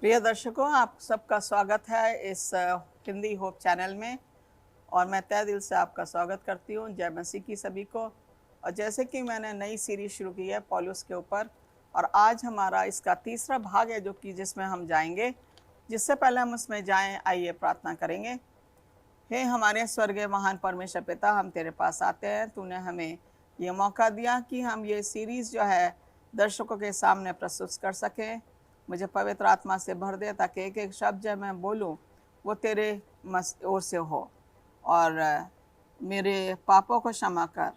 प्रिय दर्शकों, आप सबका स्वागत है इस हिंदी होप चैनल में। और मैं तहे दिल से आपका स्वागत करती हूँ। जय मसीह की सभी को। और जैसे कि मैंने नई सीरीज शुरू की है पौलुस के ऊपर, और आज हमारा इसका तीसरा भाग है जो कि जिसमें हम जाएंगे। जिससे पहले हम उसमें जाएं, आइए प्रार्थना करेंगे। हे हमारे स्वर्गीय महान परमेश्वर पिता, हम तेरे पास आते हैं। तूने हमें ये मौका दिया कि हम ये सीरीज़ जो है दर्शकों के सामने प्रस्तुत कर सकें। मुझे पवित्र आत्मा से भर दे ताकि एक एक शब्द जब मैं बोलूं वो तेरे ओर से हो, और मेरे पापों को क्षमा कर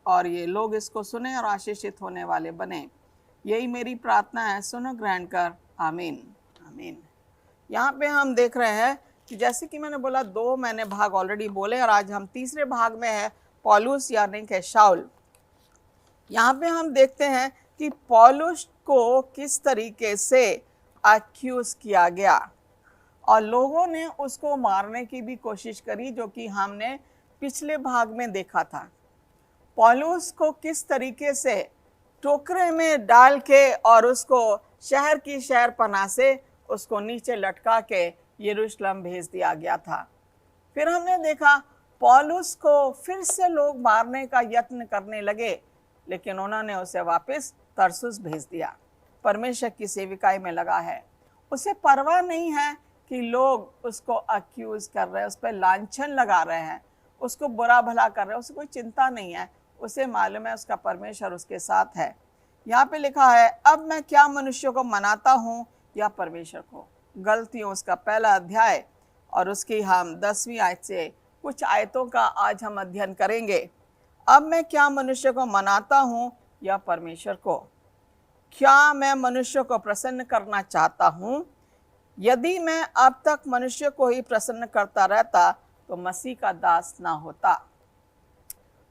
और ये लोग इसको सुने और आशीषित होने वाले बने। यही मेरी प्रार्थना है, सुनो ग्रहण कर। आमीन आमीन। यहाँ पे हम देख रहे हैं कि जैसे कि मैंने बोला, दो मैंने भाग ऑलरेडी बोले और आज हम तीसरे भाग में है पौलुस यानी कि शाऊल। यहाँ पे हम देखते हैं कि पौलुस को किस तरीके से अक्यूज किया गया और लोगों ने उसको मारने की भी कोशिश करी, जो कि हमने पिछले भाग में देखा था। पौलुस को किस तरीके से टोकरे में डाल के और उसको शहर की शहरपनाह से उसको नीचे लटका के यरूशलेम भेज दिया गया था। फिर हमने देखा पौलुस को फिर से लोग मारने का यत्न करने लगे, लेकिन उन्होंने उसे वापस तरसुस भेज दिया। परमेश्वर की सेविकाई में लगा है। उसे परवाह नहीं है कि लोग उसको अक्यूज कर रहे हैं, उस पर लांछन लगा रहे हैं, उसको बुरा भला कर रहे हैं। उसे कोई चिंता नहीं है। उसे मालूम है उसका परमेश्वर उसके साथ है। यहाँ पे लिखा है, अब मैं क्या मनुष्य को मनाता हूँ या परमेश्वर को। गलतियों उसका पहला अध्याय और उसकी हम 10वीं आयत से कुछ आयतों का आज हम अध्ययन करेंगे। अब मैं क्या मनुष्य को मनाता हूँ या परमेश्वर को। क्या मैं मनुष्य को प्रसन्न करना चाहता हूँ? यदि मैं अब तक मनुष्य को ही प्रसन्न करता रहता तो मसीह का दास ना होता।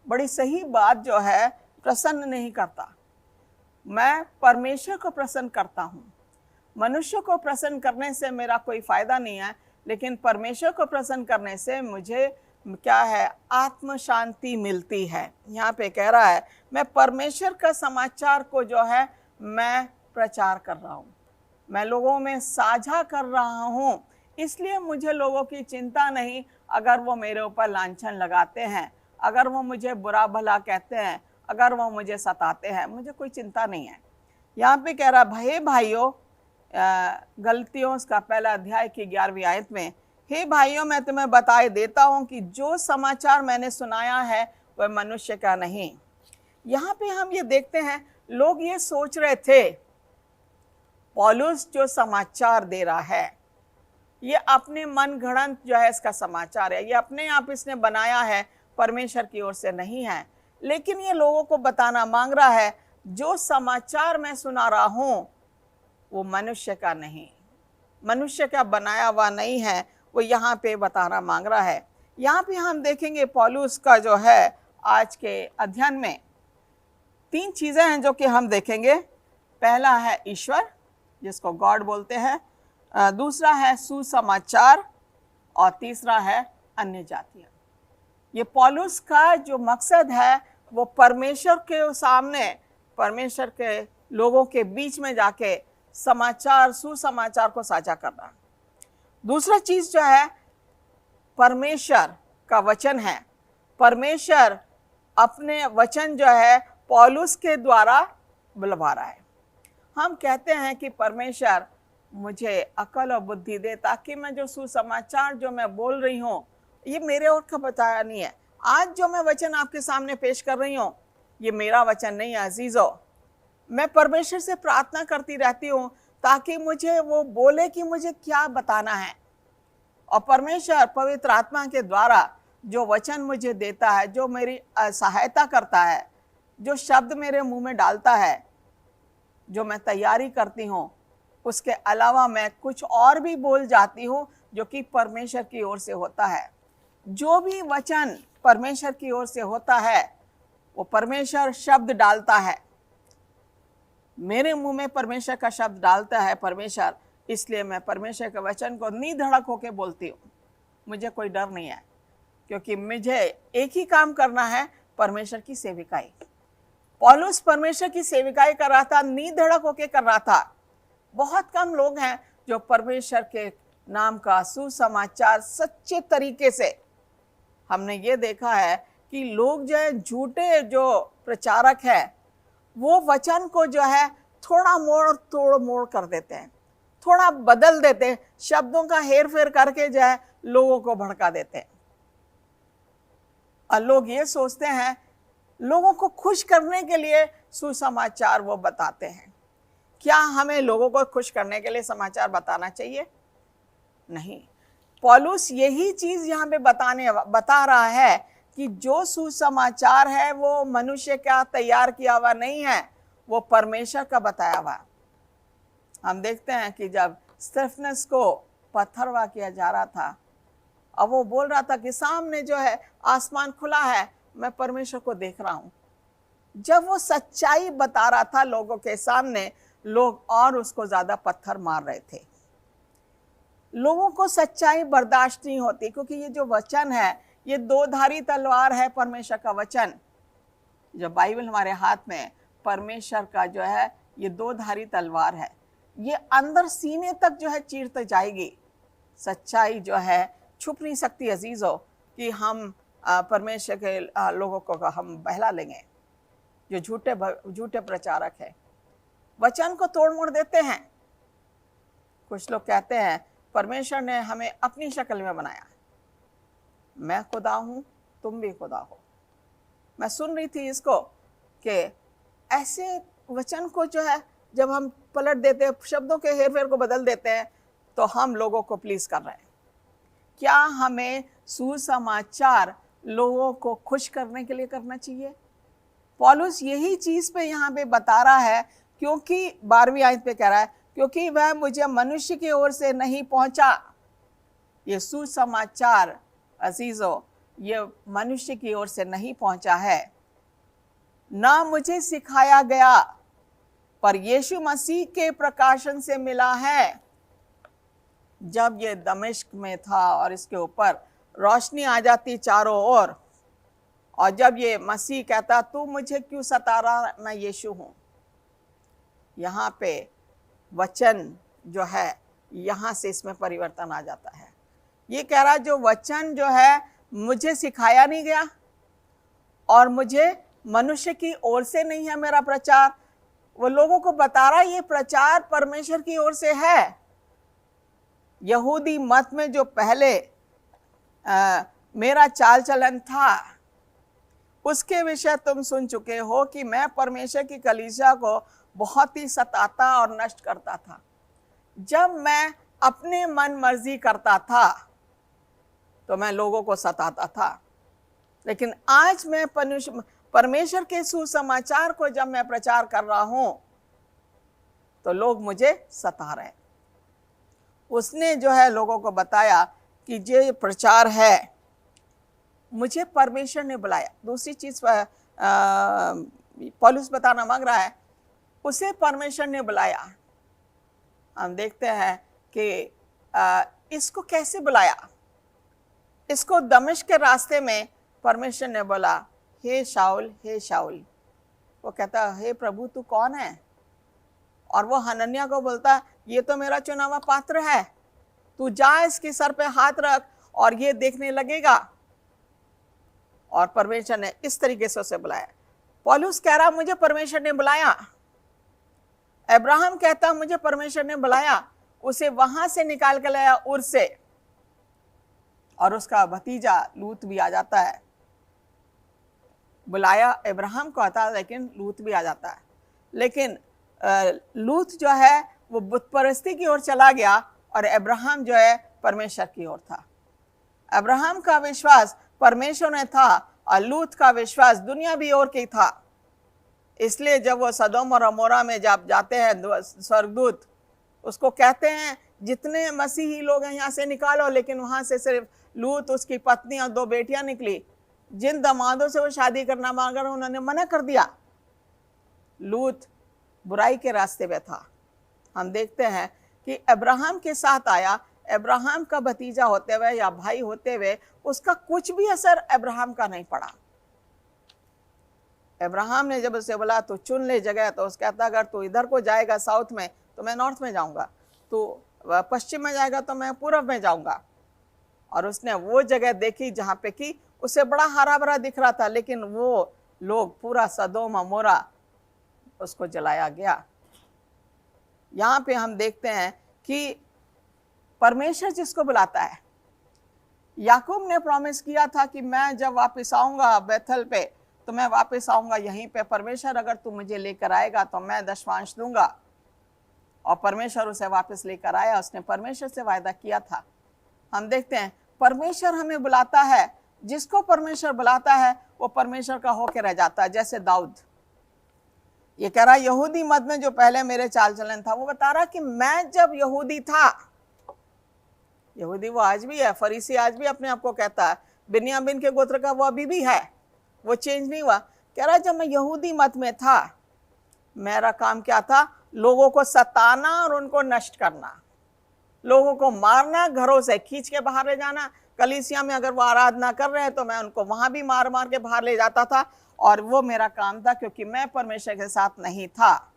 बड़ी सही बात जो है, प्रसन्न नहीं करता। मैं परमेश्वर को प्रसन्न करता हूँ। मनुष्य को प्रसन्न करने से मेरा कोई फायदा नहीं है, लेकिन परमेश्वर को प्रसन्न करने से मुझे क्या है, आत्म शांति मिलती है। यहाँ पे कह रहा है, मैं परमेश्वर का समाचार को जो है मैं प्रचार कर रहा हूँ, मैं लोगों में साझा कर रहा हूँ। इसलिए मुझे लोगों की चिंता नहीं अगर वो मेरे ऊपर लांछन लगाते हैं, अगर वो मुझे बुरा भला कहते हैं, अगर वो मुझे सताते हैं, मुझे कोई चिंता नहीं है। यहाँ पे कह रहा, हे भाइयों, गलतियों उसका पहला अध्याय की 11वीं आयत में, हे भाइयों, मैं तुम्हें बताए देता हूँ कि जो समाचार मैंने सुनाया है वह मनुष्य का नहीं। यहाँ पे हम ये देखते हैं, लोग ये सोच रहे थे पौलुस जो समाचार दे रहा है ये अपने मन गढ़ंत जो है इसका समाचार है, ये अपने आप इसने बनाया है, परमेश्वर की ओर से नहीं है। लेकिन ये लोगों को बताना मांग रहा है, जो समाचार मैं सुना रहा हूँ वो मनुष्य का नहीं, मनुष्य का बनाया हुआ नहीं है, वो यहाँ पे बताना मांग रहा है। यहाँ पे हम देखेंगे पौलुस का जो है आज के अध्ययन में 3 चीज़ें हैं जो कि हम देखेंगे। पहला है ईश्वर, जिसको गॉड बोलते हैं, दूसरा है सुसमाचार, और तीसरा है अन्य जातियाँ। ये पौलुस का जो मकसद है वो परमेश्वर के सामने, परमेश्वर के लोगों के बीच में जाके समाचार, सुसमाचार को साझा करना। दूसरा चीज जो है परमेश्वर का वचन है। परमेश्वर अपने वचन जो है पौलुस के द्वारा बुलवा रहा है। हम कहते हैं कि परमेश्वर मुझे अकल और बुद्धि दे ताकि मैं जो सुसमाचार जो मैं बोल रही हूँ ये मेरे और का बताया नहीं है। आज जो मैं वचन आपके सामने पेश कर रही हूँ ये मेरा वचन नहीं है अजीजों। मैं परमेश्वर से प्रार्थना करती रहती हूँ ताकि मुझे वो बोले कि मुझे क्या बताना है, और परमेश्वर पवित्र आत्मा के द्वारा जो वचन मुझे देता है, जो मेरी सहायता करता है, जो शब्द मेरे मुंह में डालता है, जो मैं तैयारी करती हूँ, उसके अलावा मैं कुछ और भी बोल जाती हूँ जो कि परमेश्वर की ओर से होता है। जो भी वचन परमेश्वर की ओर से होता है वो परमेश्वर शब्द डालता है, मेरे मुंह में परमेश्वर का शब्द डालता है परमेश्वर, इसलिए मैं परमेश्वर के वचन को निधड़क होकर बोलती हूँ। मुझे कोई डर नहीं है, क्योंकि मुझे एक ही काम करना है, परमेश्वर की सेविकाई। पौलुस परमेश्वर की सेविकाई कर रहा था, निधड़क होकर कर रहा था। बहुत कम लोग हैं जो परमेश्वर के नाम का सुसमाचार सच्चे तरीके से, हमने ये देखा है कि लोग जो है झूठे जो प्रचारक है वो वचन को जो है थोड़ा मोड़ तोड़ मोड़ कर देते हैं, थोड़ा बदल देते हैं, शब्दों का हेर फेर करके जो है लोगों को भड़का देते हैं। और लोग ये सोचते हैं, लोगों को खुश करने के लिए सुसमाचार वो बताते हैं। क्या हमें लोगों को खुश करने के लिए समाचार बताना चाहिए? नहीं। पौलुस यही चीज यहाँ पे बता रहा है कि जो सुसमाचार है वो मनुष्य का तैयार किया हुआ नहीं है, वो परमेश्वर का बताया हुआ। हम देखते हैं कि जब स्टेफनस को पत्थरवाह किया जा रहा था, अब वो बोल रहा था कि सामने जो है आसमान खुला है, मैं परमेश्वर को देख रहा हूं। जब वो सच्चाई बता रहा था लोगों के सामने, लोग और उसको ज्यादा पत्थर मार रहे थे। लोगों को सच्चाई बर्दाश्त नहीं होती, क्योंकि ये जो वचन है ये दो धारी तलवार है। परमेश्वर का वचन, जो बाइबल हमारे हाथ में, परमेश्वर का जो है ये दो धारी तलवार है। ये अंदर सीने तक जो है चीरते जाएगी। सच्चाई जो है छुप नहीं सकती अजीजों, कि हम परमेश्वर के लोगों को हम बहला लेंगे। जो झूठे प्रचारक है वचन को तोड़ मोड़ देते हैं। कुछ लोग कहते हैं परमेश्वर ने हमें अपनी शक्ल में बनाया, मैं खुदा हूं, तुम भी खुदा हो। मैं सुन रही थी इसको कि ऐसे वचन को जो है जब हम पलट देते हैं, शब्दों के हेर फेर को बदल देते हैं, तो हम लोगों को प्लीज कर रहे हैं। क्या हमें सुसमाचार लोगों को खुश करने के लिए करना चाहिए? पौलुस यही चीज पे यहाँ पे बता रहा है, क्योंकि 12वीं आयत पे कह रहा है, क्योंकि वह मुझे मनुष्य की ओर से नहीं पहुंचा। ये सुसमाचार अजीजों, ये मनुष्य की ओर से नहीं पहुंचा है, ना मुझे सिखाया गया, पर यीशु मसीह के प्रकाशन से मिला है। जब ये दमिश्क में था और इसके ऊपर रोशनी आ जाती चारों ओर, और जब ये मसीह कहता तू मुझे क्यों सता रहा, मैं यीशु हूं, यहाँ पे वचन जो है यहाँ से इसमें परिवर्तन आ जाता है। ये कह रहा जो वचन जो है मुझे सिखाया नहीं गया और मुझे मनुष्य की ओर से नहीं है मेरा प्रचार, वो लोगों को बता रहा ये प्रचार परमेश्वर की ओर से है। यहूदी मत में जो पहले मेरा चाल चलन था, उसके विषय तुम सुन चुके हो कि मैं परमेश्वर की कलीसिया को बहुत ही सताता और नष्ट करता था। जब मैं अपने मन मर्जी करता था तो मैं लोगों को सताता था, लेकिन आज मैं परमेश्वर के सुसमाचार को जब मैं प्रचार कर रहा हूं तो लोग मुझे सता रहे हैं। उसने जो है लोगों को बताया कि ये प्रचार है, मुझे परमेश्वर ने बुलाया। दूसरी चीज पौलुस बताना मांग रहा है, उसे परमेश्वर ने बुलाया। हम देखते हैं कि इसको कैसे बुलाया। इसको दमिश्क के रास्ते में परमेश्वर ने बोला, हे शाऊल, हे शाऊल। वो कहता, हे प्रभु तू कौन है? और वो हनन्याह को बोलता, ये तो मेरा चुना हुआ पात्र है, तू जा इसके सर पे हाथ रख और ये देखने लगेगा। और परमेश्वर ने इस तरीके से उसे बुलाया। पौलुस कह रहा मुझे परमेश्वर ने बुलाया। अब्राहम कहता मुझे परमेश्वर ने बुलाया, उसे वहां से निकाल कर लाया उर से, और उसका भतीजा लूत भी आ जाता है। बुलाया अब्राहम को आता, लेकिन लूत भी आ जाता है। लेकिन लूत जो है वो बुत परस्ती की ओर चला गया और अब्राहम जो है परमेश्वर की ओर था। अब्राहम का विश्वास परमेश्वर में था और लूत का विश्वास दुनिया भी ओर की था। इसलिए जब वो सदोम और अमोरा में जब जाते हैं, स्वर्गदूत उसको कहते हैं जितने मसीही लोग हैं यहाँ से निकालो, लेकिन वहां से सिर्फ लूत, उसकी पत्नी और 2 बेटियां निकली। जिन दामादों से वो शादी करना मांगा उन्होंने मना कर दिया। लूत बुराई के रास्ते पे था। हम देखते हैं कि अब्राहम के साथ आया, अब्राहम का भतीजा होते हुए या भाई होते हुए उसका कुछ भी असर अब्राहम का नहीं पड़ा। अब्राहम ने जब उसे बोला तो चुन ले जगह, तो उसका कहता अगर तू इधर को जाएगा साउथ में तो मैं नॉर्थ में जाऊंगा, तो पश्चिम में जाएगा तो मैं पूर्व में जाऊंगा। और उसने वो जगह देखी जहाँ पे कि उसे बड़ा हरा भरा दिख रहा था, लेकिन वो लोग पूरा सदोम अमोरा उसको जलाया गया। यहाँ पे हम देखते हैं कि परमेश्वर जिसको बुलाता है, याकूब ने प्रॉमिस किया था कि मैं जब वापस आऊंगा बेथल पे तो मैं वापस आऊंगा यहीं पे, परमेश्वर अगर तू मुझे लेकर आएगा तो मैं दशमांश दूंगा। और परमेश्वर उसे वापस लेकर आया, उसने परमेश्वर से वायदा किया था। हम देखते हैं परमेश्वर हमें बुलाता है, जिसको परमेश्वर बुलाता है वो परमेश्वर का होकर रह जाता है। जैसे दाऊद ये कह रहा, यहूदी मत में जो पहले मेरे चाल चलन था, वो बता रहा कि मैं जब यहूदी था, यहूदी वो आज भी है, फरीसी आज भी अपने आप को कहता है, बिन्यामीन के गोत्र का वो अभी भी है, वो चेंज नहीं हुआ। कह रहा जब मैं यहूदी मत में था, मेरा काम क्या था? लोगों को सताना और उनको नष्ट करना, लोगों को मारना, घरों से खींच के बाहर ले जाना। कलीसिया में अगर वो आराधना कर रहे हैं तो मैं उनको वहां भी मार मार के बाहर ले जाता था, और वो मेरा काम था, क्योंकि मैं परमेश्वर के साथ नहीं था।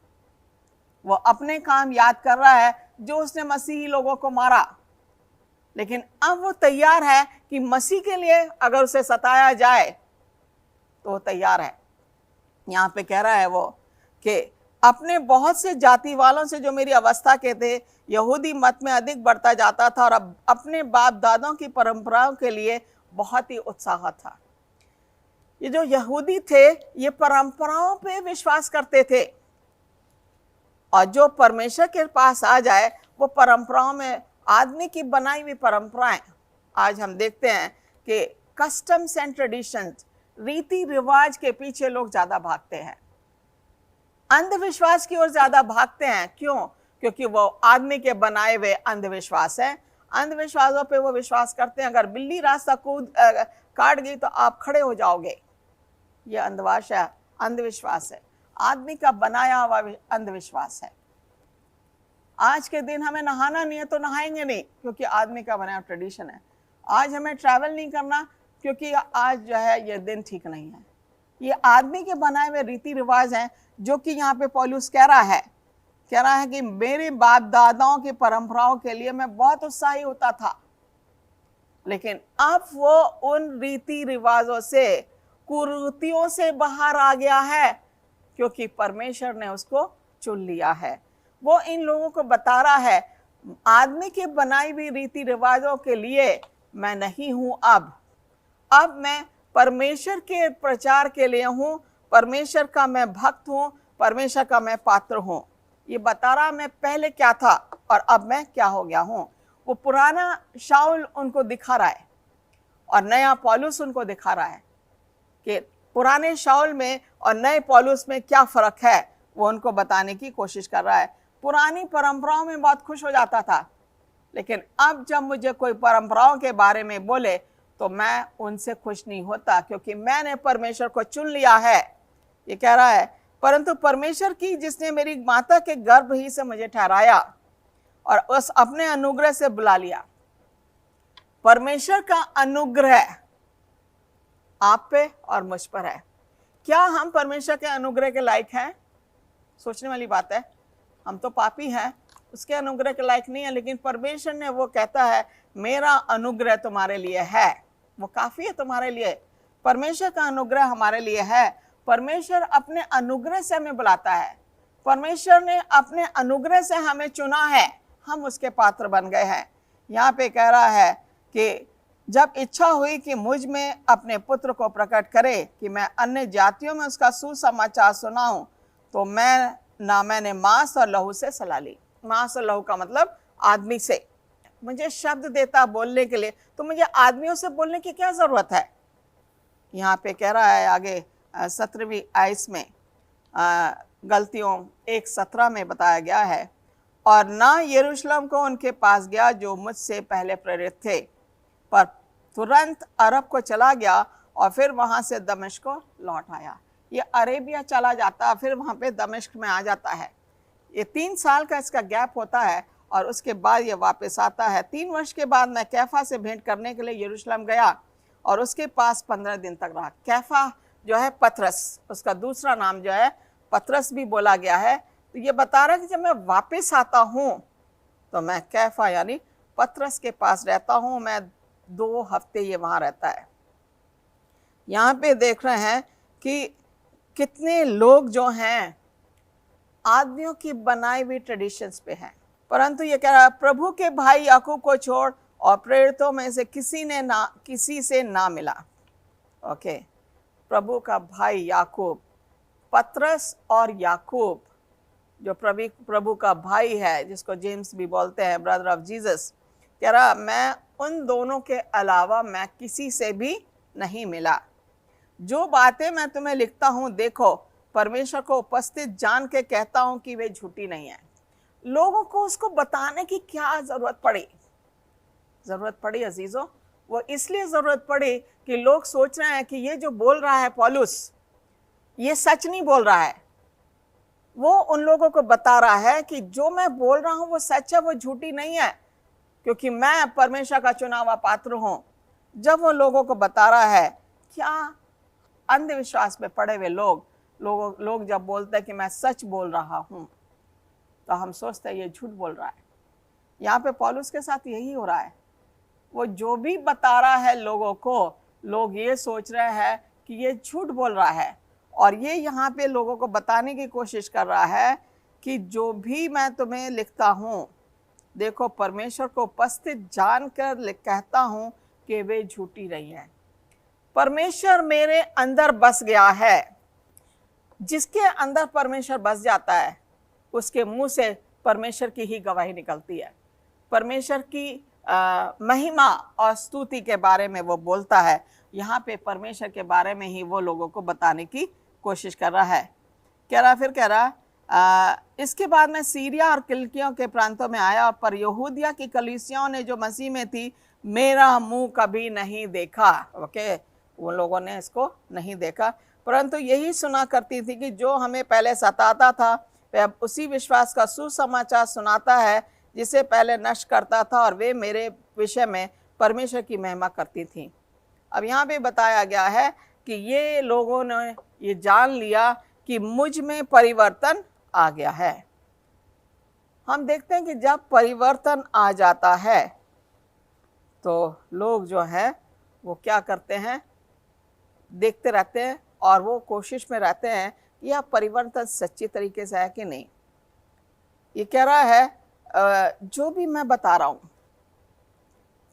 वो अपने काम याद कर रहा है जो उसने मसीही लोगों को मारा, लेकिन अब वो तैयार है कि मसीह के लिए अगर उसे सताया जाए तो वो तैयार है। यहाँ पे कह रहा है वो कि अपने बहुत से जाति वालों से जो मेरी अवस्था के थे, यहूदी मत में अधिक बढ़ता जाता था, और अब अपने बाप दादों की परंपराओं के लिए बहुत ही उत्साह था। ये जो यहूदी थे ये परंपराओं पे विश्वास करते थे, और जो परमेश्वर के पास आ जाए वो परंपराओं में, आदमी की बनाई हुई परंपराएं, आज हम देखते हैं कि कस्टम्स एंड ट्रेडिशंस, रीति रिवाज के पीछे लोग ज्यादा भागते हैं, अंधविश्वास की ओर ज्यादा भागते हैं। क्यों? क्योंकि वो आदमी के बनाए हुए अंधविश्वास है। अंधविश्वासों पे वो विश्वास करते हैं, अगर बिल्ली रास्ता काट गई तो आप खड़े हो जाओगे, ये अंधविश्वास है, आदमी का बनाया हुआ अंधविश्वास है। आज के दिन हमें नहाना नहीं है तो नहाएंगे नहीं, क्योंकि आदमी का बनाया ट्रेडिशन है। आज हमें ट्रैवल नहीं करना क्योंकि आज जो है ये दिन ठीक नहीं है। ये आदमी के बनाए हुए रीति रिवाज हैं, जो कि यहाँ पे पौलुस कह रहा है कि मेरे बाप दादाओं की परंपराओं के लिए मैं बहुत उत्साही होता था, लेकिन अब वो उन रीति रिवाजों से, कुरीतियों से बाहर आ गया है, क्योंकि परमेश्वर ने उसको चुन लिया है। वो इन लोगों को बता रहा है, आदमी के बनाई हुई रीति रिवाजों के लिए मैं नहीं हूं, अब मैं परमेश्वर के प्रचार के लिए हूं, परमेश्वर का मैं भक्त हूं, परमेश्वर का मैं पात्र हूं। ये बता रहा मैं पहले क्या था और अब मैं क्या हो गया हूं। वो पुराना शाऊल उनको दिखा रहा है और नया पौलुस उनको दिखा रहा है कि पुराने शाऊल में और नए पौलुस में क्या फर्क है, वो उनको बताने की कोशिश कर रहा है। पुरानी परंपराओं में बहुत खुश हो जाता था, लेकिन अब जब मुझे कोई परंपराओं के बारे में बोले तो मैं उनसे खुश नहीं होता, क्योंकि मैंने परमेश्वर को चुन लिया है। ये कह रहा है, परंतु परमेश्वर की जिसने मेरी माता के गर्भ ही से मुझे ठहराया और उस अपने अनुग्रह से बुला लिया। परमेश्वर का अनुग्रह आप पे और मुझ पर है। क्या हम परमेश्वर के अनुग्रह के लायक हैं? सोचने वाली बात है। हम तो पापी हैं, उसके अनुग्रह के लायक नहीं है, लेकिन परमेश्वर ने वो कहता है मेरा अनुग्रह तुम्हारे लिए है, वो काफी है तुम्हारे लिए। परमेश्वर का अनुग्रह हमारे लिए है। परमेश्वर अपने अनुग्रह से हमें बुलाता है। परमेश्वर ने अपने अनुग्रह से हमें चुना है, हम उसके पात्र बन गए हैं। यहाँ पे कह रहा है कि जब इच्छा हुई कि मुझ में अपने पुत्र को प्रकट करे कि मैं अन्य जातियों में उसका सुसमाचार सुनाऊं, तो मैंने मांस और लहू से सलाह ली। मांस और लहू का मतलब आदमी से। मुझे शब्द देता बोलने के लिए, तो मुझे आदमियों से बोलने की क्या जरूरत है? यहाँ पे कह रहा है आगे 17वीं आयत में, गलतियों 1:17 में बताया गया है, और ना यरूशलेम को उनके पास गया जो मुझसे पहले प्रेरित थे, पर तुरंत अरब को चला गया और फिर वहां से दमिश्क को लौट आया। ये अरेबिया चला जाता, फिर वहां पे दमिश्क में आ जाता है। ये 3 साल का इसका गैप होता है और उसके बाद ये वापस आता है। 3 वर्ष के बाद मैं कैफा से भेंट करने के लिए यरूशलेम गया और उसके पास 15 दिन तक रहा। कैफा जो है पतरस, उसका दूसरा नाम जो है पतरस भी बोला गया है। तो ये बता रहा है कि जब मैं वापस आता हूँ तो मैं कैफा यानी पतरस के पास रहता हूँ। मैं 2 हफ्ते ये वहाँ रहता है। यहाँ पे देख रहे हैं कि कितने लोग जो हैं आदमियों की बनाई हुई ट्रेडिशंस पे हैं, परंतु ये कह रहा है प्रभु के भाई याकूब को छोड़ और प्रेरितों में से किसी से ना मिला। ओके, प्रभु का भाई याकूब, पतरस और याकूब जो प्रभु का भाई है, जिसको जेम्स भी बोलते हैं, ब्रदर ऑफ जीसस, कह रहा मैं उन दोनों के अलावा मैं किसी से भी नहीं मिला। जो बातें मैं तुम्हें लिखता हूं, देखो परमेश्वर को उपस्थित जान के कहता हूं कि वे झूठी नहीं है। लोगों को उसको बताने की क्या जरूरत पड़ी अजीजों? वो इसलिए जरूरत पड़ी कि लोग सोच रहे हैं कि ये जो बोल रहा है पौलुस, ये सच नहीं बोल रहा है। वो उन लोगों को बता रहा है कि जो मैं बोल रहा हूं वो सच है, वो झूठी नहीं है, क्योंकि मैं परमेश्वर का चुना हुआ पात्र हूं। जब वो लोगों को बता रहा है, क्या अंधविश्वास में पड़े हुए लोग जब बोलते हैं कि मैं सच बोल रहा हूं, तो हम सोचते हैं ये झूठ बोल रहा है। यहाँ पे पौलुस के साथ यही हो रहा है। वो जो भी बता रहा है लोगों को, लोग ये सोच रहे हैं कि ये झूठ बोल रहा है, और ये यहाँ पे लोगों को बताने की कोशिश कर रहा है कि जो भी मैं तुम्हें लिखता हूँ, देखो परमेश्वर को उपस्थित जानकर कहता हूँ कि वे झूठी नहीं है। परमेश्वर मेरे अंदर बस गया है। जिसके अंदर परमेश्वर बस जाता है, उसके मुंह से परमेश्वर की ही गवाही निकलती है। परमेश्वर की महिमा और स्तुति के बारे में वो बोलता है। यहाँ पे परमेश्वर के बारे में ही वो लोगों को बताने की कोशिश कर रहा है। कह रहा इसके बाद मैं सीरिया और किलिकियों के प्रांतों में आया, और पर यहूदिया की कलीसियाओं ने जो मसीह में थी मेरा मुंह कभी नहीं देखा। ओके, उन लोगों ने इसको नहीं देखा, परंतु यही सुना करती थी कि जो हमें पहले सताता था वह अब उसी विश्वास का सुसमाचार सुनाता है जिसे पहले नष्ट करता था, और वे मेरे विषय में परमेश्वर की महिमा करती थी। अब यहाँ पे बताया गया है कि ये लोगों ने ये जान लिया कि मुझ में परिवर्तन आ गया है। हम देखते हैं कि जब परिवर्तन आ जाता है तो लोग जो है वो क्या करते हैं, देखते रहते हैं और वो कोशिश में रहते हैं कि यह परिवर्तन सच्ची तरीके से है कि नहीं। ये कह रहा है जो भी मैं बता रहा हूँ,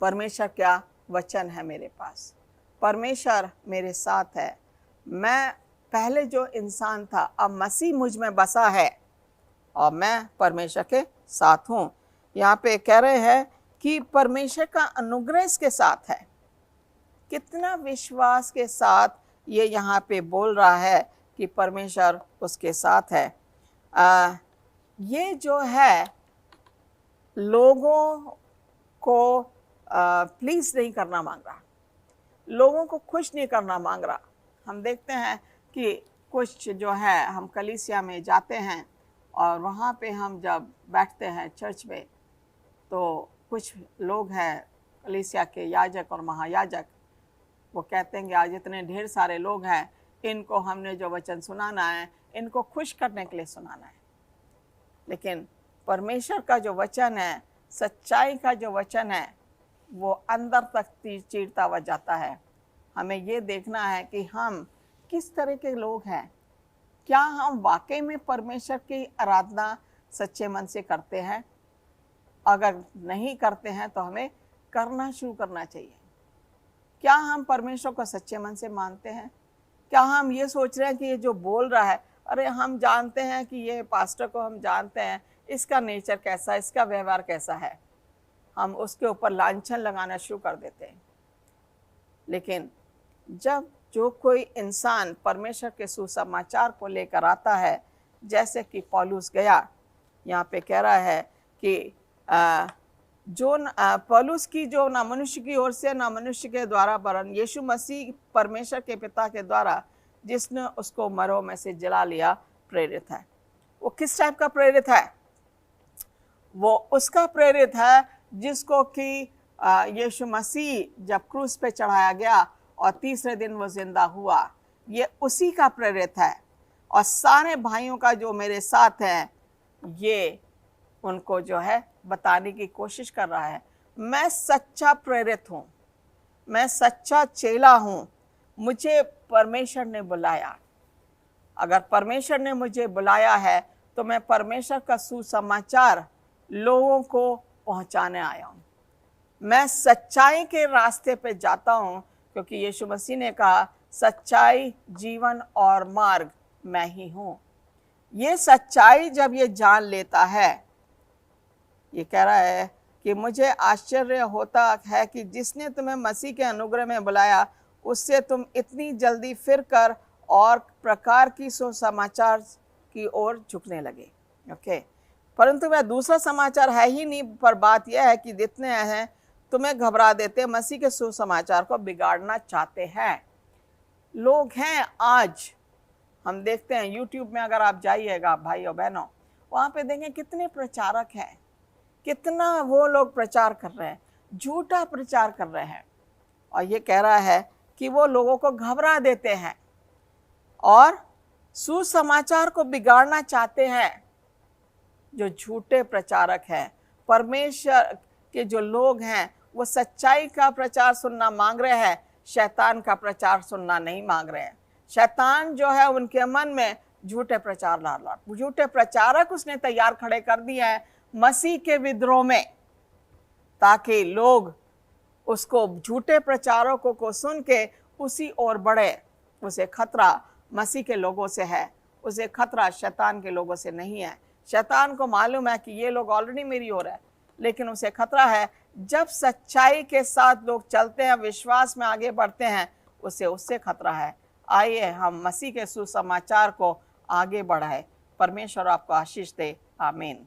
परमेश्वर क्या वचन है मेरे पास, परमेश्वर मेरे साथ है। मैं पहले जो इंसान था, अब मसीह मुझ में बसा है और मैं परमेश्वर के साथ हूँ। यहाँ पे कह रहे हैं कि परमेश्वर का अनुग्रह इसके साथ है। कितना विश्वास के साथ ये यहाँ पे बोल रहा है कि परमेश्वर उसके साथ है। ये जो है लोगों को प्लीज नहीं करना मांग रहा, लोगों को खुश नहीं करना मांग रहा। हम देखते हैं कि कुछ जो है, हम कलीसिया में जाते हैं और वहाँ पे हम जब बैठते हैं चर्च में, तो कुछ लोग हैं कलीसिया के याजक और महायाजक, वो कहते हैं कि आज इतने ढेर सारे लोग हैं, इनको हमने जो वचन सुनाना है, इनको खुश करने के लिए सुनाना है। लेकिन परमेश्वर का जो वचन है, सच्चाई का जो वचन है, वो अंदर तक चीरता हुआ जाता है। हमें ये देखना है कि हम किस तरह के लोग हैं। क्या हम वाकई में परमेश्वर की आराधना सच्चे मन से करते हैं? अगर नहीं करते हैं तो हमें करना शुरू करना चाहिए। क्या हम परमेश्वर को सच्चे मन से मानते हैं? क्या हम ये सोच रहे हैं कि ये जो बोल रहा है, अरे हम जानते हैं कि ये पास्टर को हम जानते हैं, इसका नेचर कैसा है, इसका व्यवहार कैसा है, हम उसके ऊपर लांछन लगाना शुरू कर देते हैं। लेकिन जब जो कोई इंसान परमेश्वर के सुसमाचार को लेकर आता है, जैसे कि पौलुस गया, यहाँ पे कह रहा है कि पौलुस की जो ना मनुष्य की ओर से ना मनुष्य के द्वारा वरन यीशु मसीह परमेश्वर के पिता के द्वारा जिसने उसको मरों में से जला लिया प्रेरित है। वो किस टाइप का प्रेरित है? वो उसका प्रेरित है जिसको कि यीशु मसीह जब क्रूस पे चढ़ाया गया और तीसरे दिन वो जिंदा हुआ, ये उसी का प्रेरित है। और सारे भाइयों का जो मेरे साथ है, ये उनको जो है बताने की कोशिश कर रहा है, मैं सच्चा प्रेरित हूँ, मैं सच्चा चेला हूँ, मुझे परमेश्वर ने बुलाया। अगर परमेश्वर ने मुझे बुलाया है तो मैं परमेश्वर का सुसमाचार लोगों को पहुंचाने आया हूँ। मैं सच्चाई के रास्ते पे जाता हूँ, क्योंकि यीशु मसीह ने कहा सच्चाई, जीवन और मार्ग मैं ही हूँ। ये सच्चाई जब ये जान लेता है, ये कह रहा है कि मुझे आश्चर्य होता है कि जिसने तुम्हें मसीह के अनुग्रह में बुलाया उससे तुम इतनी जल्दी फिर कर और प्रकार की सुसमाचार की ओर झुकने लगे। ओके, परंतु वह दूसरा समाचार है ही नहीं, पर बात यह है कि जितने हैं तुम्हें घबरा देते, मसीह के सुसमाचार को बिगाड़ना चाहते हैं। लोग हैं आज, हम देखते हैं यूट्यूब में, अगर आप जाइएगा भाई और बहनों, वहाँ पे देखें कितने प्रचारक हैं, कितना वो लोग प्रचार कर रहे हैं, झूठा प्रचार कर रहे हैं। और ये कह रहा है कि वो लोगों को घबरा देते हैं और सुसमाचार को बिगाड़ना चाहते हैं। जो झूठे प्रचारक हैं, परमेश्वर के जो लोग हैं, वो सच्चाई का प्रचार सुनना मांग रहे हैं, शैतान का प्रचार सुनना नहीं मांग रहे हैं। शैतान जो है उनके मन में झूठे प्रचार ला झूठे प्रचारक उसने तैयार खड़े कर दिए हैं मसीह के विद्रोह में, ताकि लोग उसको, झूठे प्रचारकों को सुन के उसी ओर बढ़े। उसे खतरा मसीह के लोगों से है, उसे खतरा शैतान के लोगों से नहीं है। शैतान को मालूम है कि ये लोग ऑलरेडी मेरी ओर है, लेकिन उसे खतरा है जब सच्चाई के साथ लोग चलते हैं, विश्वास में आगे बढ़ते हैं, उससे खतरा है। आइए हम मसीह के सुसमाचार को आगे बढ़ाएं। परमेश्वर आपको आशीष दे। आमीन।